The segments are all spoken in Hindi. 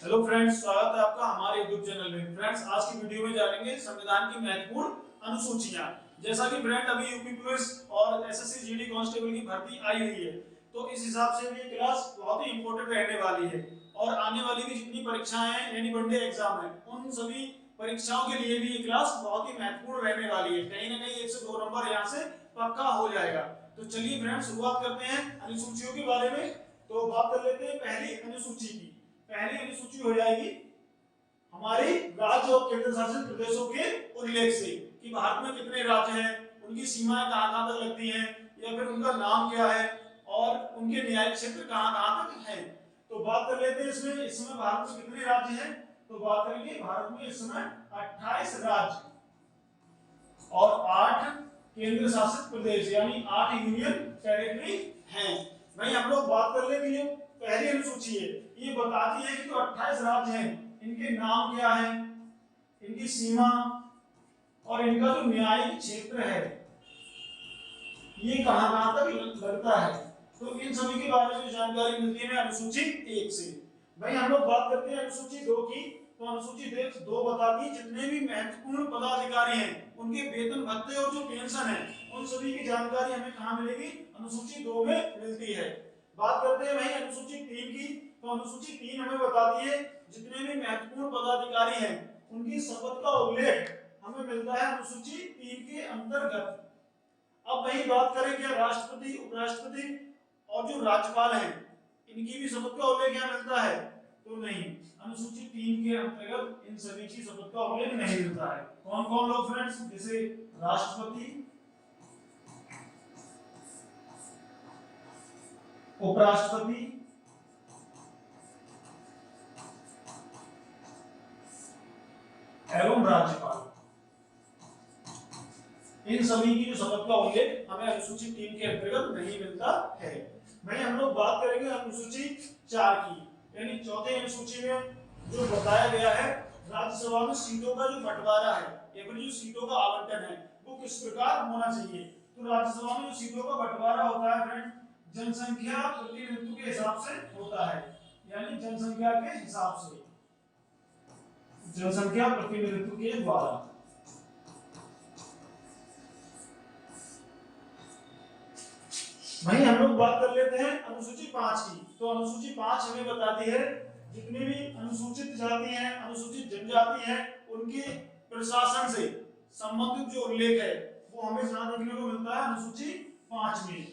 हेलो फ्रेंड्स, स्वागत है आपका हमारे यूट्यूब चैनल में। फ्रेंड्स, आज की वीडियो में जानेंगे संविधान की महत्वपूर्ण अनुसूचियां। जैसा कि फ्रेंड अभी यूपी पुलिस और एसएससी जीडी कांस्टेबल की भर्ती आई हुई है, तो इस हिसाब से भी ये क्लास बहुत ही इंपॉर्टेंट रहने वाली है। और आने वाली भी जितनी परीक्षाएं हैं यानी वनडे एग्जाम है, उन सभी परीक्षाओं के लिए भी ये क्लास बहुत ही महत्वपूर्ण रहने वाली है। कहीं ना कहीं 1 से 2 नंबर यहाँ से पक्का हो जाएगा। तो चलिए फ्रेंड, शुरुआत करते हैं अनुसूचियों के बारे में। तो बात कर लेते हैं पहली अनुसूची की। पहली अनुसूची हो जाएगी हमारी राज्य और केंद्र शासित प्रदेशों के उल्लेख से, कि भारत में कितने राज्य हैं, उनकी सीमाएं कहां-कहां तक लगती हैं, या फिर उनका नाम क्या है और उनके न्यायिक क्षेत्र कहां-कहां तक हैं। तो बात कर लेते हैं इस समय भारत में कितने राज्य हैं। तो बात करेंगे भारत में इस समय 28 राज्य और 8 केंद्र शासित प्रदेश यानी 8 यूनियन टेरिटरी हैं। भाई हम लोग बात कर ले कि ये पहली अनुसूची है, ये बताती है कि जो 28 राज्य हैं, इनके नाम क्या है, इनकी सीमा और इनका जो न्यायिक क्षेत्र है ये कहां-कहां तक लगता है। तो इन सभी के बारे में जानकारी मिलती है अनुसूची 1 से। भाई हम लोग बात करते हैं अनुसूची 2 की। तो अनुसूची 2 बताती है जितने भी महत्वपूर्ण पदाधिकारी हैं उनके वेतन भत्ते और जो पेंशन है उन सभी की जानकारी हमें कहां मिलेगी, अनुसूची 2 में मिलती है। बात करते हैं भाई अनुसूची 3 की। तो अनुसूची 3 हमें बताती है जितने भी महत्वपूर्ण पदाधिकारी हैं उनकी शपथ का उल्लेख हमें मिलता है अनुसूची 3 के अंतर्गत। अब वही बात करें क्या राष्ट्रपति, उपराष्ट्रपति और जो राज्यपाल हैं इनकी भी शपथ का उल्लेख क्या मिलता है? तो नहीं, अनुसूची 3 के अंतर्गत इन सभी की शपथ का उल्लेख नहीं मिलता है। कौन कौन लोग फ्रेंड्स? जैसे राष्ट्रपति, उपराष्ट्रपति, एवं राज्यपाल, इन सभी की जो शपथ का उल्लेख हमें अनुसूची 3 के अंतर्गत नहीं मिलता है। भाई हम लोग बात करेंगे अनुसूची 4 की, यानी चौथे अनुसूची में जो बताया गया है राज्यसभा में सीटों का जो बंटवारा है या फिर जो सीटों का आवंटन है वो किस प्रकार होना चाहिए। तो राज्यसभा में जो सीटों का बंटवारा होता है फ्रेंड, जनसंख्या प्रतिनिधित्व के हिसाब से होता है, यानी जनसंख्या के हिसाब से, जनसंख्या प्रतिनिधित्व के द्वारा। वहीं हम लोग बात कर लेते हैं अनुसूची 5 की। तो अनुसूची 5 हमें बताती है जितनी भी अनुसूचित जाति हैं, अनुसूचित जनजाति हैं, उनके प्रशासन से संबंधित जो उल्लेख है वो हमें जहां देखने को मिलता है अनुसूची 5 में।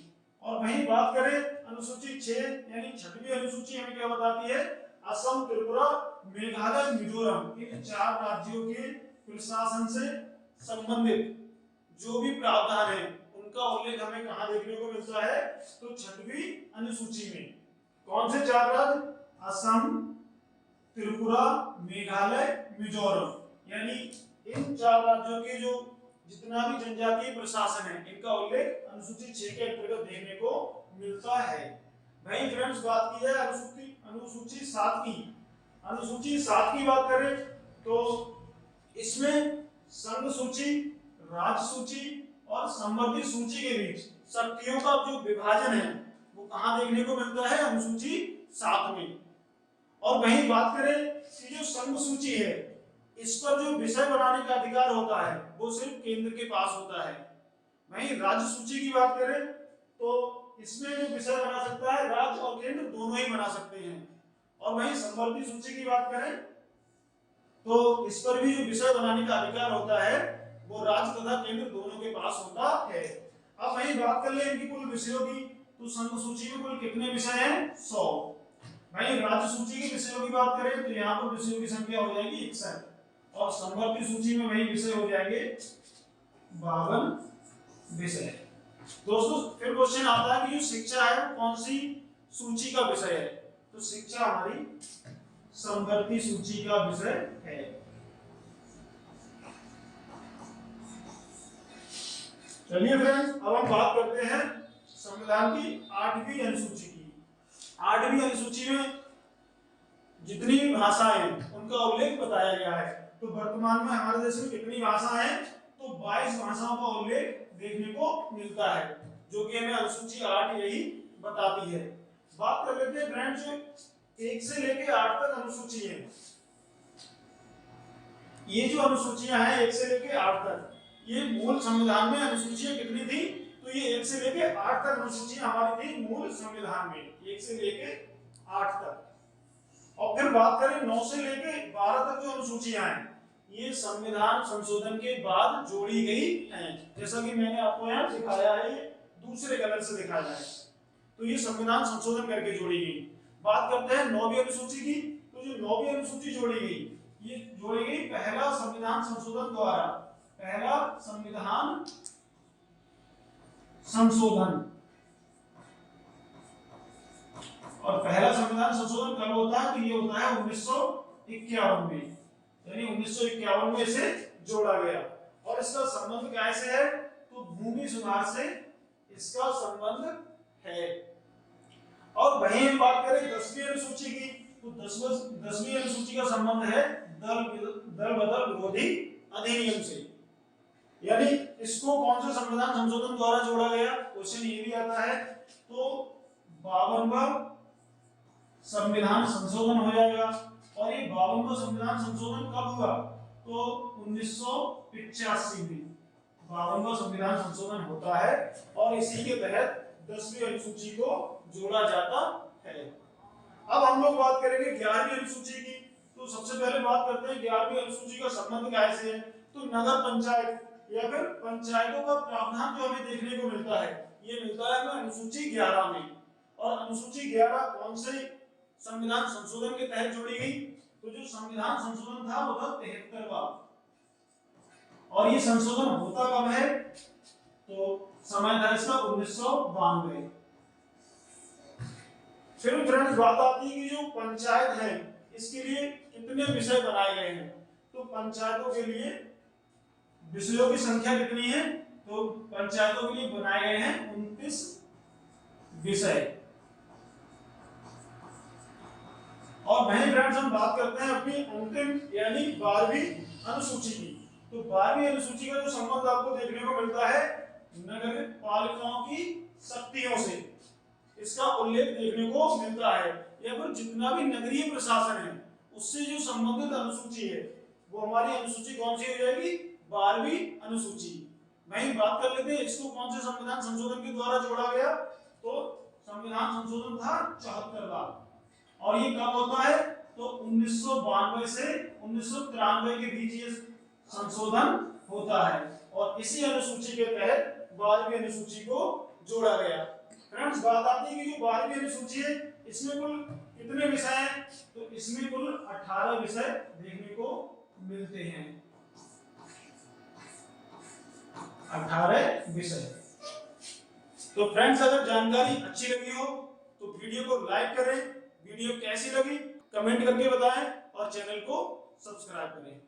और वहीं बात करें अनुसूची 6 यानी 6वीं अनुसूची हमें क्या बताती है, असम, त्रिपुरा, मेघालय, मिजोरम, इन 4 राज्यों के प्रशासन से संबंधित जो भी प्रावधान है उनका उल्लेख हमें कहां देखने को मिलता है, तो 6वीं अनुसूची में। कौन से 4 राज्य? असम, त्रिपुरा, मेघालय, मिजोरम, यानी इन 4 राज्यों के जो जितना भी जनजातीय प्रशासन है इनका उल्लेख अनुसूची 6 के अंतर्गत देखने को मिलता है। भाई फ्रेंड्स, बात की है अनुसूची 7 की। अनुसूची 7 की बात करें तो इसमें संघ सूची, राज्य सूची और संवर्धित सूची के बीच शक्तियों का जो विभाजन है वो कहां देखने को मिलता है, अनुसूची 7 में। और वहीं बात करें कि जो संघ सूची है इस पर जो विषय बनाने का अधिकार होता है वो सिर्फ केंद्र के पास होता है। वहीं राज्य सूची की बात करें तो इसमें जो विषय बना सकता है राज्य और केंद्र दोनों ही बना सकते हैं। और वहीं संवर्धित सूची की बात करें तो इस पर भी जो विषय बनाने का अधिकार होता है वो राज्य तथा केंद्र दोनों के पास होता है। अब वहीं बात कर ले इनकी कुल विषयों की। तो संघ सूची में कुल कितने विषय हैं? 100। भाई राज्य सूची के विषयों की बात करें तो यहाँ पर विषयों की संख्या हो जाएगी 61 और संवर्धित सूची में वही विषय हो जाएंगे 52 विषय। दोस्तों फिर क्वेश्चन आता है कि जो शिक्षा है वो कौन सी सूची का विषय है। तो शिक्षा हमारी संवर्धित सूची का विषय है। चलिए फ्रेंड्स, अब हम बात करते हैं संविधान की 8वीं अनुसूची की। 8वीं अनुसूची में जितनी भाषाएं हैं उनका उल्लेख बताया गया है। तो वर्तमान में हमारे देश में कितनी भाषाएं हैं? तो 22 भाषाओं का उल्लेख देखने को मिलता है, जो कि हमें अनुसूची 8 यही बताती है। बात कर लेते हैं फ्रेंड्स 1 से लेके 8 तक अनुसूची है। ये जो अनुसूचियां हैं 1 से लेके 8 तक, ये मूल संविधान में अनुसूचियां कितनी थी? तो ये 1 से लेके 8 तक अनुसूचियां हमारी थी मूल संविधान में, 1 से लेके 8 तक। और फिर बात करें 9 से लेके 12 तक जो अनुसूचियां हैं, ये संविधान संशोधन के बाद जोड़ी गई हैं। जैसा कि मैंने आपको यहाँ दिखाया है, ये दूसरे कलर से दिखाया है, तो ये संविधान संशोधन करके जोड़ी गई। बात करते हैं 9वीं अनुसूची की। तो जो 9वीं अनुसूची जोड़ी गई, ये जोड़ी गई पहला संविधान संशोधन द्वारा। पहला संविधान संशोधन, और पहला संविधान संशोधन कब होता है? तो ये होता है 1951 में, यानी 1951 में इसे जोड़ा गया। और इसका संबंध कैसे है? तो भूमि सुधार से इसका संबंध है। और वहीं हम बात करें 10वीं अनुसूची की, तो 10वीं अनुसूची का संबंध है दल बदल विरोधी अधिनियम से। यानी इसको कौन से संविधान संशोधन द्वारा जोड़ा गया? क्वेश्चन ये भी आता है। तो 52वां संविधान संशोधन हो जाएगा। और ये 52वां संविधान संशोधन कब हुआ? तो 1985 में 52वां संविधान संशोधन होता है, और इसी के तहत 10वीं अनुसूची को जोड़ा जाता है। अब हम लोग बात करेंगे 11वीं अनुसूची की। तो सबसे पहले बात करते हैं 11वीं अनुसूची का संबंध कैसे है। तो नगर पंचायत या फिर पंचायतों का प्रावधान जो हमें देखने को मिलता है, ये मिलता है हमें अनुसूची 11 में। और अनुसूची 11 कौन से संविधान संशोधन के तहत जोड़ी गई? तो जो संविधान संशोधन था वो था 73वां। और ये संशोधन होता कब है? तो समय था इसका 1992। फिर फ्रेंड्स बात आती है कि जो पंचायत है, इसके लिए कितने विषय बनाए गए हैं? तो पंचायतों के लिए विषयों की संख्या कितनी है? तो पंचायतों के लिए बनाए गए हैं 29 विषय। और वहीं फ्रेंड्स हम बात करते हैं अपनी अंतिम यानी 12वीं अनुसूची की। तो 12वीं अनुसूची का जो संबंध आपको देखने को मिलता है नगर पालिकाओं की शक्तियों से, इसका उल्लेख देखने को मिलता है। या फिर जितना भी नगरीय प्रशासन है उससे जो संबंधित अनुसूची है, वो हमारी अनुसूची कौन सी हो जाएगी? 12वीं अनुसूची। वहीं बात कर लेते हैं इसको कौन से संविधान संशोधन के द्वारा जोड़ा गया? तो संविधान संशोधन था 74वां। और ये कब होता है? तो 1992 से 1993 के बीच ये संशोधन होता है, और इसी अनुसूची के तहत 12वीं अनुसूची को जोड़ा गया। फ्रेंड्स बात आती है कि जो 12वीं अनुसूची है, इसमें कुल कितने विषय हैं? तो इसमें कुल 18 विषय देखने को मिलते हैं। 18 विषय। तो फ्रेंड्स अगर जानकारी अच्छी लगी हो तो वीडियो को लाइक करें, वीडियो कैसी लगी कमेंट करके बताएं, और चैनल को सब्सक्राइब करें।